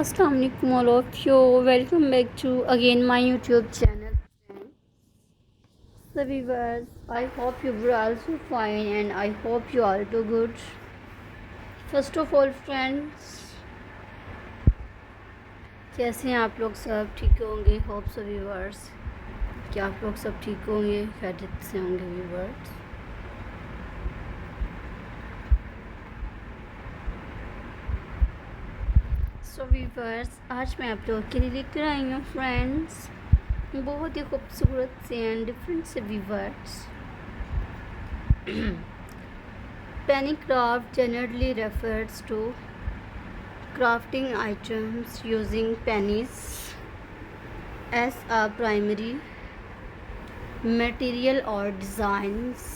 Assalamu alaikum all of you. Welcome back to again my YouTube channel. So viewers, I hope you were also fine and I hope you are too good. First of all friends, कैसे हैं आप लोग? सब ठीक होंगे? Hope so viewers कि आप लोग सब ठीक होंगे, खैरियत से होंगे व्यूवर्स। सो व्यूवर्स, आज मैं आप लोगों के लिए लेकर आई हूँ फ्रेंड्स बहुत ही खूबसूरत से एंड डिफरेंट से viewers. Penny craft generally refers to crafting items using pennies as a primary material or designs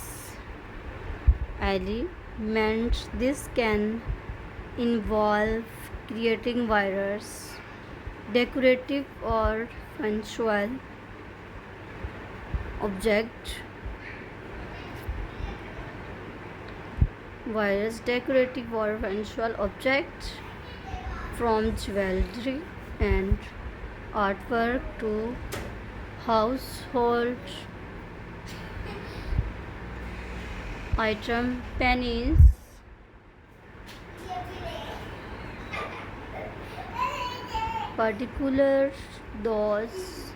element. This can involve creating wires, decorative or functional object wires, decorative or functional objects from jewelry and artwork to household item. Pennies particular those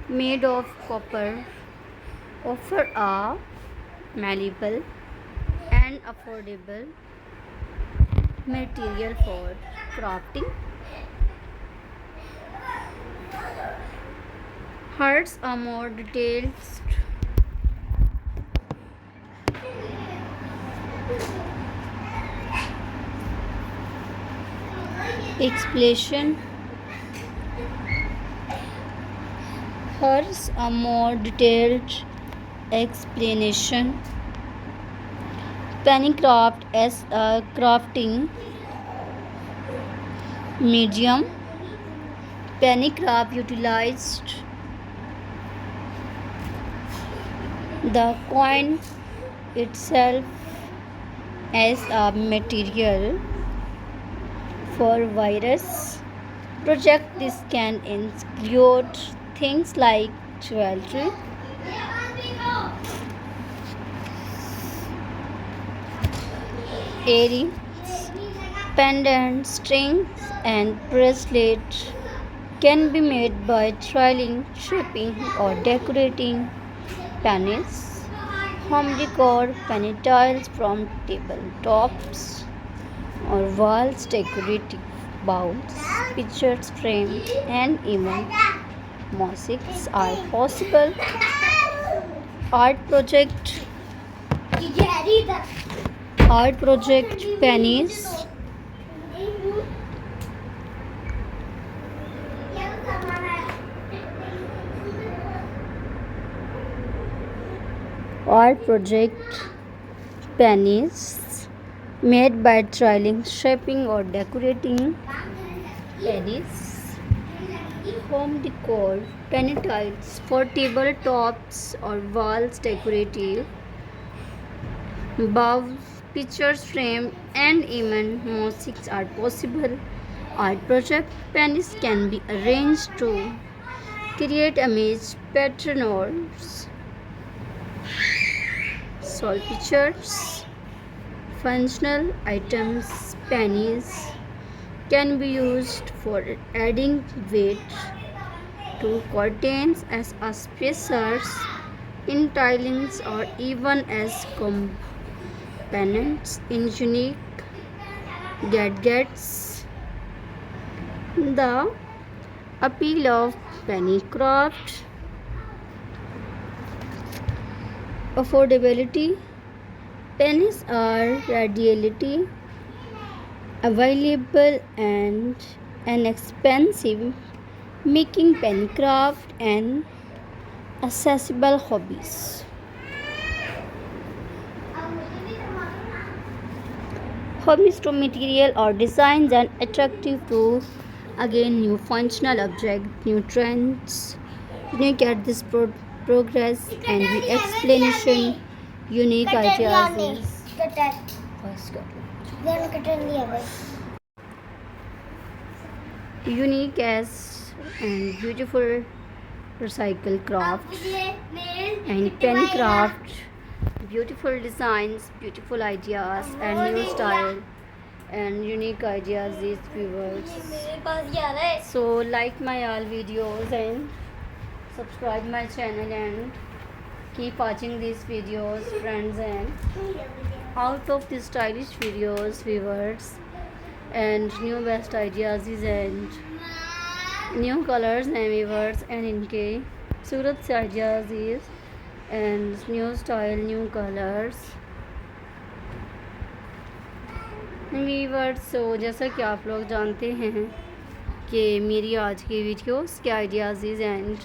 made of copper offer a malleable and affordable material for crafting. Here's a more detailed explanation. Here's a more detailed explanation. Penny craft as a crafting medium. Penny craft utilized the coin itself as a material for various projects. This can include things like jewelry, earrings, pendants, strings, and bracelets can be made by trialing, shaping, or decorating pennies. Home decor penny tiles from tabletops or walls, decorative bowls, pictures, frame, and even mosaics are possible. Art project pennies. Art project pennies made by trialing, shaping, or decorating pennies. Home decor penny tiles for tabletops or walls, decorative bowls, pictures frame, and even mosaics are possible. Art project pennies can be arranged to create image patterns, solve pictures, functional items. Pennies can be used for adding weight to curtains as a spacers in tilings or even as components in unique gadgets. The appeal of penny craft: affordability. Pennies are readily available and inexpensive, making penny craft an accessible hobbies. Hobbies to material or designs and attractive to again new functional object, new trends, unique at this progress and the explanation, unique ideas. unique as and beautiful recycle crafts and penny craft, beautiful designs, beautiful ideas and new style and unique ideas these viewers. So like my all videos and subscribe my channel and keep watching these videos friends, and out of these stylish videos viewers and new best ideas and new colors and viewers and इनके सूरत से ideas and new style new colors viewers. so जैसा कि आप लोग जानते हैं कि मेरी आज की वीडियोस के आइडियाज़ एंड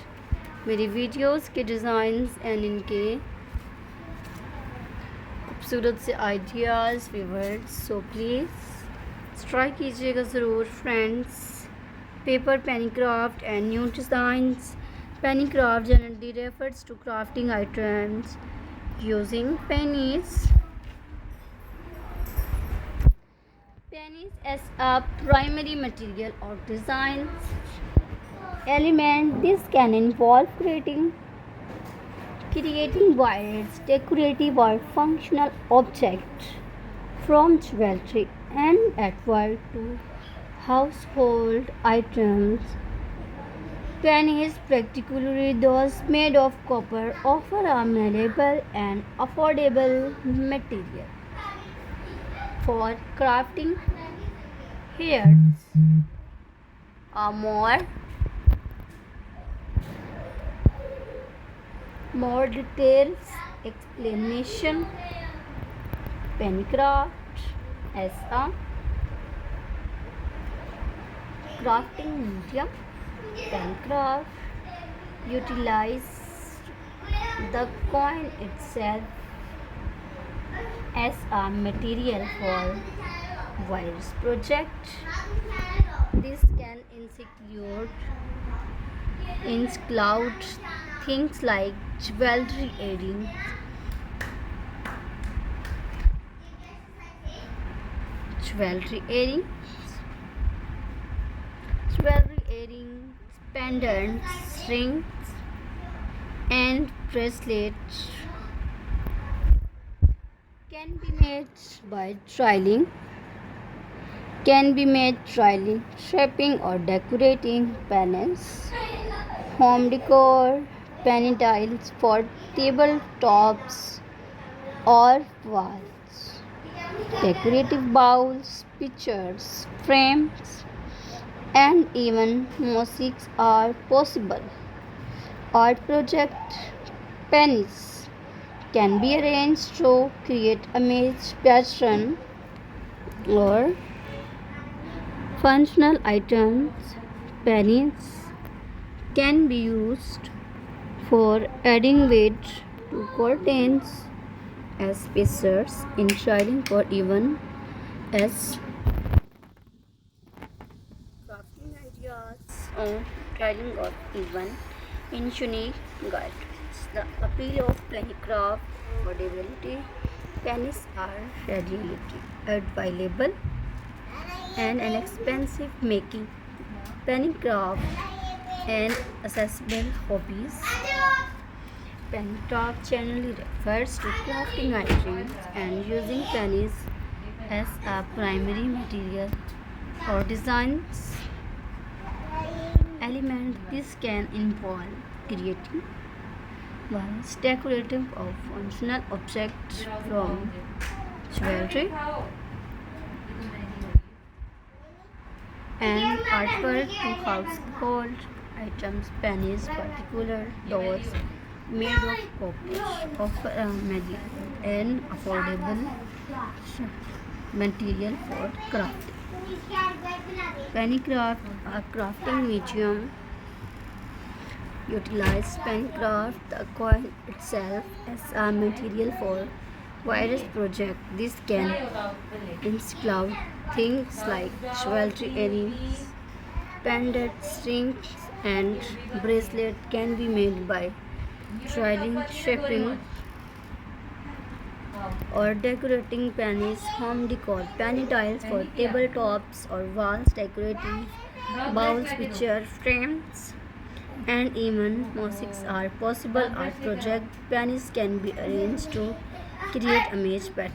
मेरी वीडियोस के डिज़ाइंस एंड इनके खूबसूरत से ideas viewers. So please try कीजिएगा ज़रूर friends. Paper penny craft and new designs. Penny craft generally refers to crafting items using pennies. Pennies as a primary material or design element. This can involve creating wires, decorative or functional objects from jewelry and artwork to household items. Pennies, particularly those made of copper, offer a malleable and affordable material for crafting. Here's a more details explanation. Penny craft as a crafting medium. Penny craft utilize the coin itself as a material for various projects. This can include things like jewelry earrings, pendants, rings, and bracelets. Can be made triling, shaping or decorating pennies. Home decor, penny tiles for tabletops or walls. Decorative bowls, pictures, frames, and even mosaics are possible. Art project pennies can be arranged to create image pattern or functional items. Pennies can be used for adding weight to curtains, as pieces in shading, or even as crafting ideas on tiling or even in unique guidelines. The appeal of penny craft affordability. Pennies are readily available and inexpensive, making penny craft an accessible hobbies. Penny craft generally refers to crafting items and using pennies as a primary material or designs element. This can involve creating various decorative or functional objects from jewelry and artwork to household items. Pennies, particular those made of copper, offer a and affordable material for crafting. Penny craft, a crafting medium, utilize penny craft, the coin itself, as a material for various projects. This can include things like jewelry earrings, pendants, rings, and bracelet can be made by triling, shaping, or decorating pennies. Home decor, penny tiles for tabletops or walls, decorative bowls, picture frames, and even mosaics are possible art projects. Pennies can be arranged to create image patterns.